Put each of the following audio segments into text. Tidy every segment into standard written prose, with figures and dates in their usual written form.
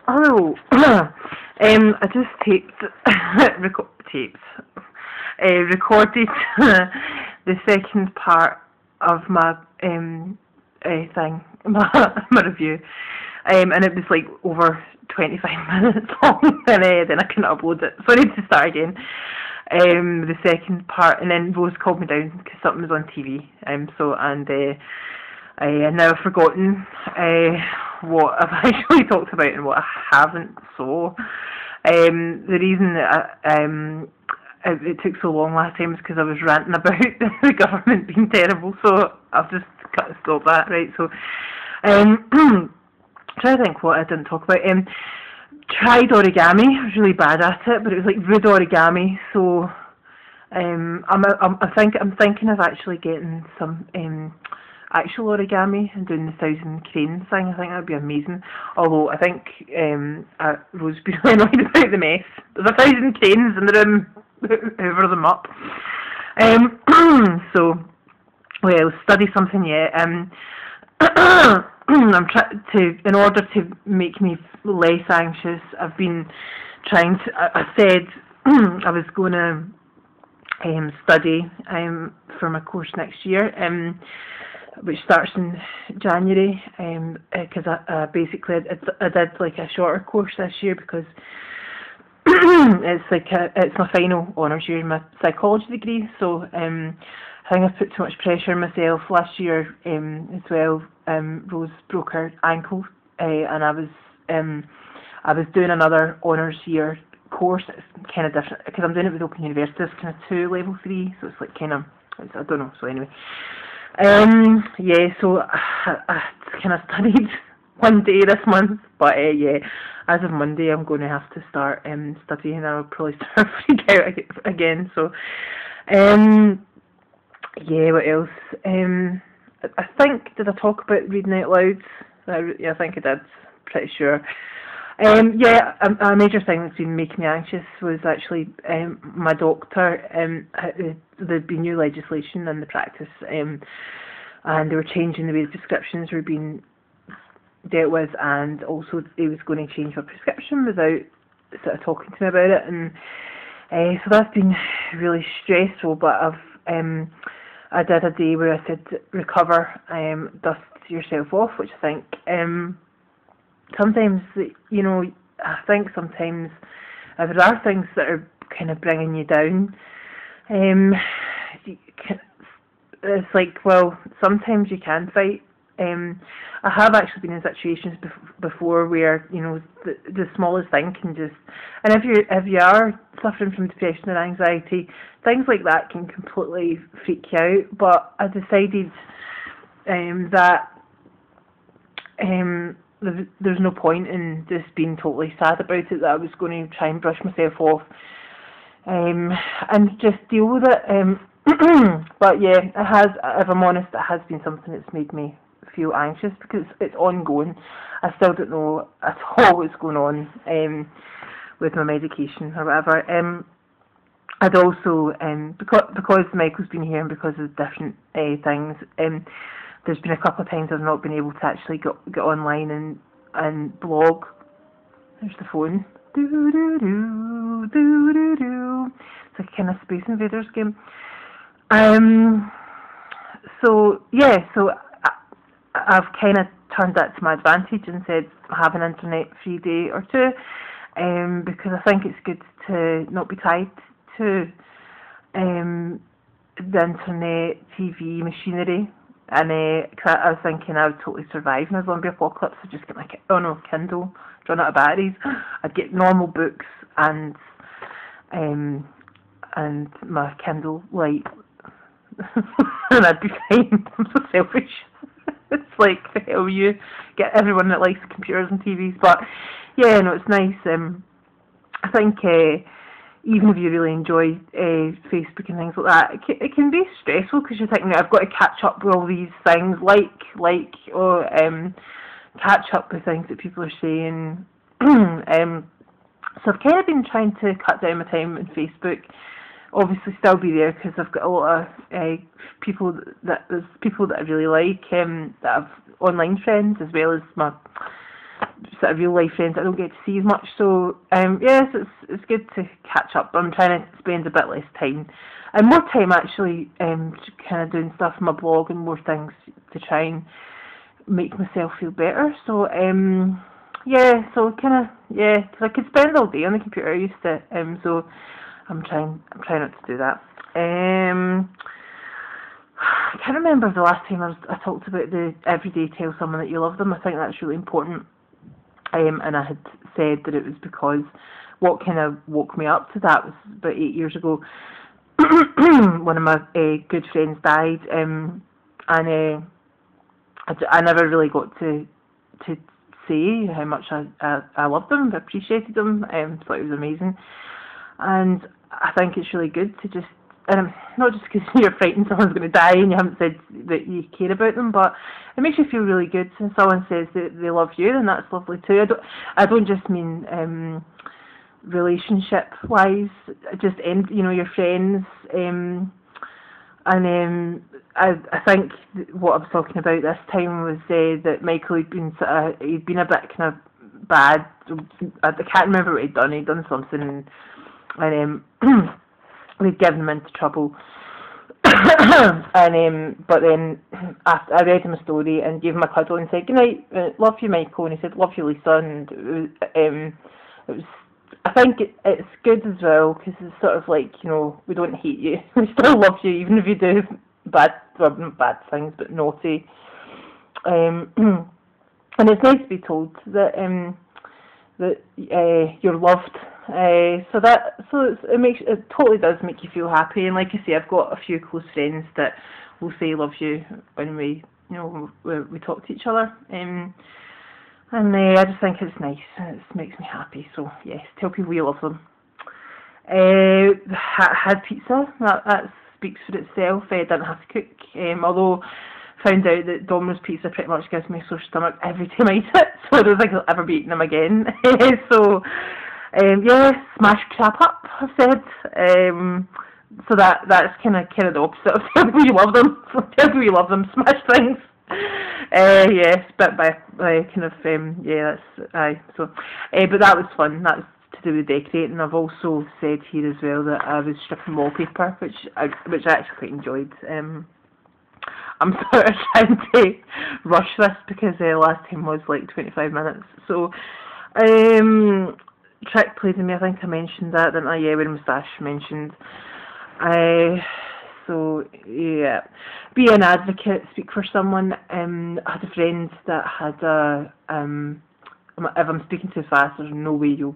Hello. I just recorded the second part of my thing, my review, and it was like over 25 minutes long, and then I couldn't upload it, so I need to start again. The second part, and then Rose called me down because something was on TV. Now I've forgotten what I've actually talked about and what I haven't. So the reason that it took so long last time is because I was ranting about the government being terrible. So I've just cut to stop that, right? So trying to think what I didn't talk about. Tried origami. I was really bad at it, but it was like rude origami. So I'm thinking of actually getting some actual origami and doing the 1,000 cranes thing. I think that would be amazing. Although I think Rose would be really annoyed about the mess. There's 1,000 cranes in the room, hoover them up. So, well, study something yet. I'm trying to, in order to make me less anxious, I've been trying to, I said I was going to study for my course next year, which starts in January, because I basically I did like a shorter course this year because it's my final honours year in my psychology degree. So I think I put too much pressure on myself last year as well. Rose broke her ankle, and I was doing another honours year course. It's kind of different because I'm doing it with Open University. It's kind of 2 level 3, so it's like kind of, I don't know. So anyway, yeah. So I kind of studied one day this month, but yeah, as of Monday I'm going to have to start studying, and I'll probably start freaking out again. So yeah, what else? I think, did I talk about reading out loud? Yeah, I think I did. Pretty sure. Yeah, a major thing that's been making me anxious was actually my doctor. There'd been new legislation in the practice, and they were changing the way the prescriptions were being dealt with, and also he was going to change my prescription without sort of talking to me about it, and so that's been really stressful. But I did a day where I said recover, dust yourself off, which I think sometimes, you know, I think sometimes if there are things that are kind of bringing you down, it's like, well, sometimes you can fight. I have actually been in situations before where, you know, the smallest thing can just, and if you are suffering from depression and anxiety, things like that can completely freak you out. But I decided that there's no point in just being totally sad about it, that I was going to try and brush myself off and just deal with it. But yeah, it has, if I'm honest, it has been something that's made me feel anxious because it's ongoing. I still don't know at all what's going on with my medication or whatever. I'd also, because Michael's been here and because of different things, there's been a couple of times I've not been able to actually get online and blog. There's the phone. Do do do do do do. It's like a kind of Space Invaders game. So yeah, so I've kind of turned that to my advantage and said have an internet-free day or two, because I think it's good to not be tied to the internet, TV, machinery. And cause I was thinking I would totally survive in a zombie apocalypse. I'd just get my Kindle, run out of batteries. I'd get normal books and my Kindle Light, and I'd be fine. I'm so selfish. It's like, the hell you get everyone that likes computers and TVs. But yeah, no, it's nice. I think even if you really enjoy Facebook and things like that, it can be stressful because you're thinking, I've got to catch up with all these things, catch up with things that people are saying. So I've kind of been trying to cut down my time on Facebook. Obviously still be there because I've got a lot of people that I really like, that I've online friends, as well as sort of real life friends I don't get to see as much. So yes, it's good to catch up. I'm trying to spend a bit less time and more time actually kind of doing stuff on my blog and more things to try and make myself feel better. So yeah, so kind of yeah, because I could spend all day on the computer. I used to so I'm trying not to do that. I can't remember the last time I talked about the everyday tell someone that you love them. I think that's really important. And I had said that it was because what kind of woke me up to that was about 8 years ago. One of my good friends died, and I never really got to say how much I loved them, appreciated them, thought it was amazing. And I think it's really good to just, not just because you're frightened someone's going to die and you haven't said that you care about them, but it makes you feel really good when someone says that they love you, and that's lovely too. I don't just mean relationship wise, just your friends. I think what I was talking about this time was that Michael he'd been a bit kind of bad. I can't remember what he'd done. He'd done something, and we'd given him into trouble. But then after I read him a story and gave him a cuddle and said, "Good night, love you, Michael," and he said, "Love you, Lisa," and it was. I think it's good as well because it's sort of like, we don't hate you, we still love you even if you do bad things, but naughty. And it's nice to be told that you're loved. It totally does make you feel happy. And like I say, I've got a few close friends that will say love you when we talk to each other. And I just think it's nice. It makes me happy. So yes, tell people you love them. Had pizza. That speaks for itself. I didn't have to cook. Although found out that Domino's pizza pretty much gives me a sore stomach every time I eat it. So I don't think I'll ever be eating them again. So yeah, smash crap up, I've said. So that's kind of the opposite of tell people you love them. So tell people you love them, smash things. Yes, but by kind of yeah, that's so. But that was fun. That was to do with decorating. I've also said here as well that I was stripping wallpaper, which I actually quite enjoyed. I'm sort of trying to rush this because the last time was like 25 minutes. So trick played in me. I think I mentioned that, didn't I? Yeah, when Moustache mentioned. So yeah, be an advocate, speak for someone. I had a friend that had if I'm speaking too fast, there's no way you'll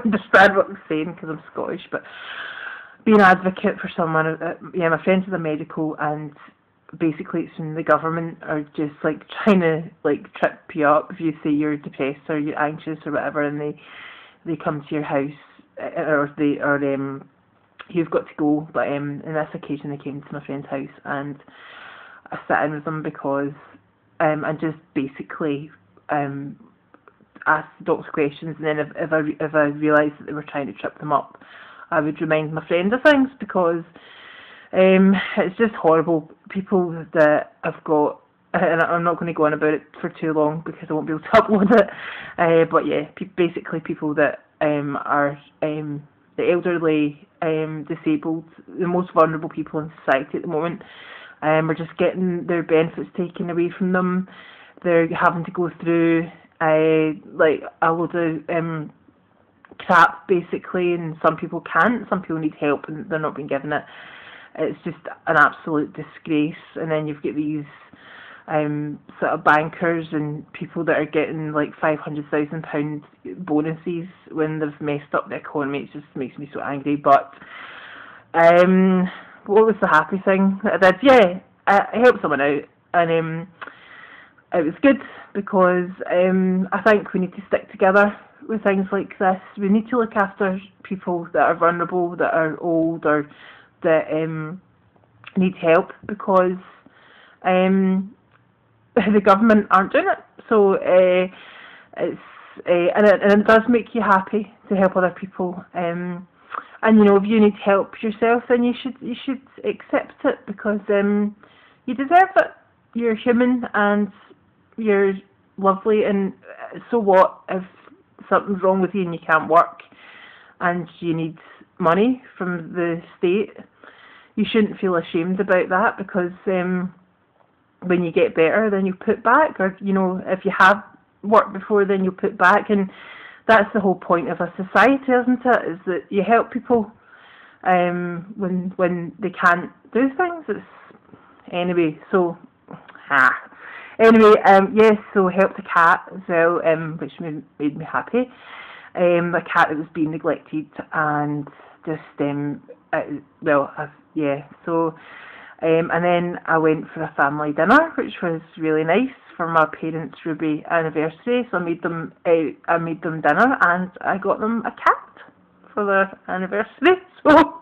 understand what I'm saying because I'm Scottish, but be an advocate for someone. Yeah, my friend's in the medical, and basically it's when the government are just like trying to like trip you up if you say you're depressed or you're anxious or whatever, and they come to your house or you've got to go. But on this occasion they came to my friend's house, and I sat in with them because and just basically asked the doctor questions, and then if I realised that they were trying to trip them up, I would remind my friend of things, because it's just horrible. People that have got, and I'm not going to go on about it for too long because I won't be able to upload it, but yeah, basically people that are the elderly, disabled, the most vulnerable people in society at the moment, are just getting their benefits taken away from them. They're having to go through like a load of crap basically, and some people can't. Some people need help and they're not being given it. It's just an absolute disgrace. And then you've got these sort of bankers and people that are getting like £500,000 bonuses when they've messed up the economy. It just makes me so angry. But what was the happy thing that I did? Yeah, I helped someone out, and it was good because I think we need to stick together with things like this. We need to look after people that are vulnerable, that are old, or that need help, because the government aren't doing it. So it's and it does make you happy to help other people. And if you need help yourself, then you should accept it, because you deserve it. You're human and you're lovely, and so what if something's wrong with you and you can't work and you need money from the state? You shouldn't feel ashamed about that, because when you get better, then you put back, or if you have worked before, then you put back, and that's the whole point of a society, isn't it? Is that you help people when they can't do things. Anyway, so yes, so helped a cat as well, which made me happy. A cat that was being neglected, and just so. And then I went for a family dinner, which was really nice, for my parents' Ruby anniversary. So I made them dinner, and I got them a cat for their anniversary. So,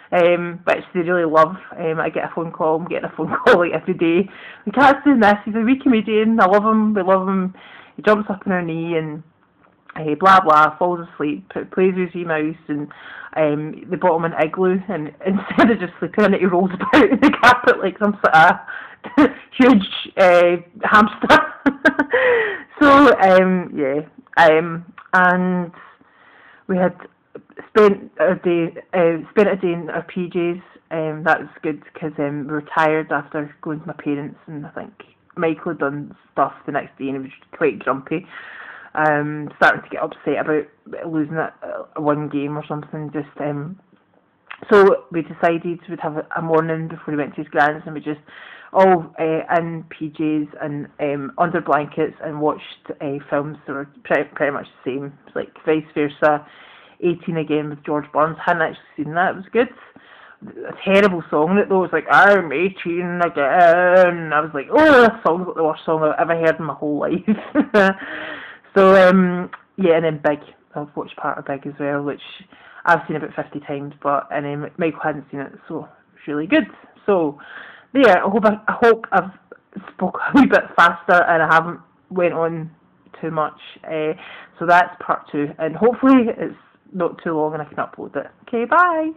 which they really love. I get a phone call. I'm getting a phone call like every day. The cat's doing this. He's a wee comedian. I love him. We love him. He jumps up on our knee and blah blah, falls asleep, plays with his mouse, and they bought him an igloo, and instead of just sleeping in it, he rolls about in the carpet like some sort of huge hamster. So and we had spent a day in our PJs. That was good, because we were tired after going to my parents, and I think Michael had done stuff the next day and he was quite grumpy. Starting to get upset about losing one game or something. Just so we decided we'd have a morning before we went to his grand's, and we just all in PJs and under blankets, and watched films that were pretty much the same. It was like Vice Versa, 18 Again with George Burns. Hadn't actually seen that. It was good. A terrible song that though. It was like, I'm 18 again. I was like, oh, this song's like the worst song I've ever heard in my whole life. So, and then Big. I've watched part of Big as well, which I've seen about 50 times, and Michael hadn't seen it, so it's really good. So, there, I hope I've spoke a wee bit faster and I haven't went on too much. So that's part 2, and hopefully it's not too long and I can upload it. Okay, bye!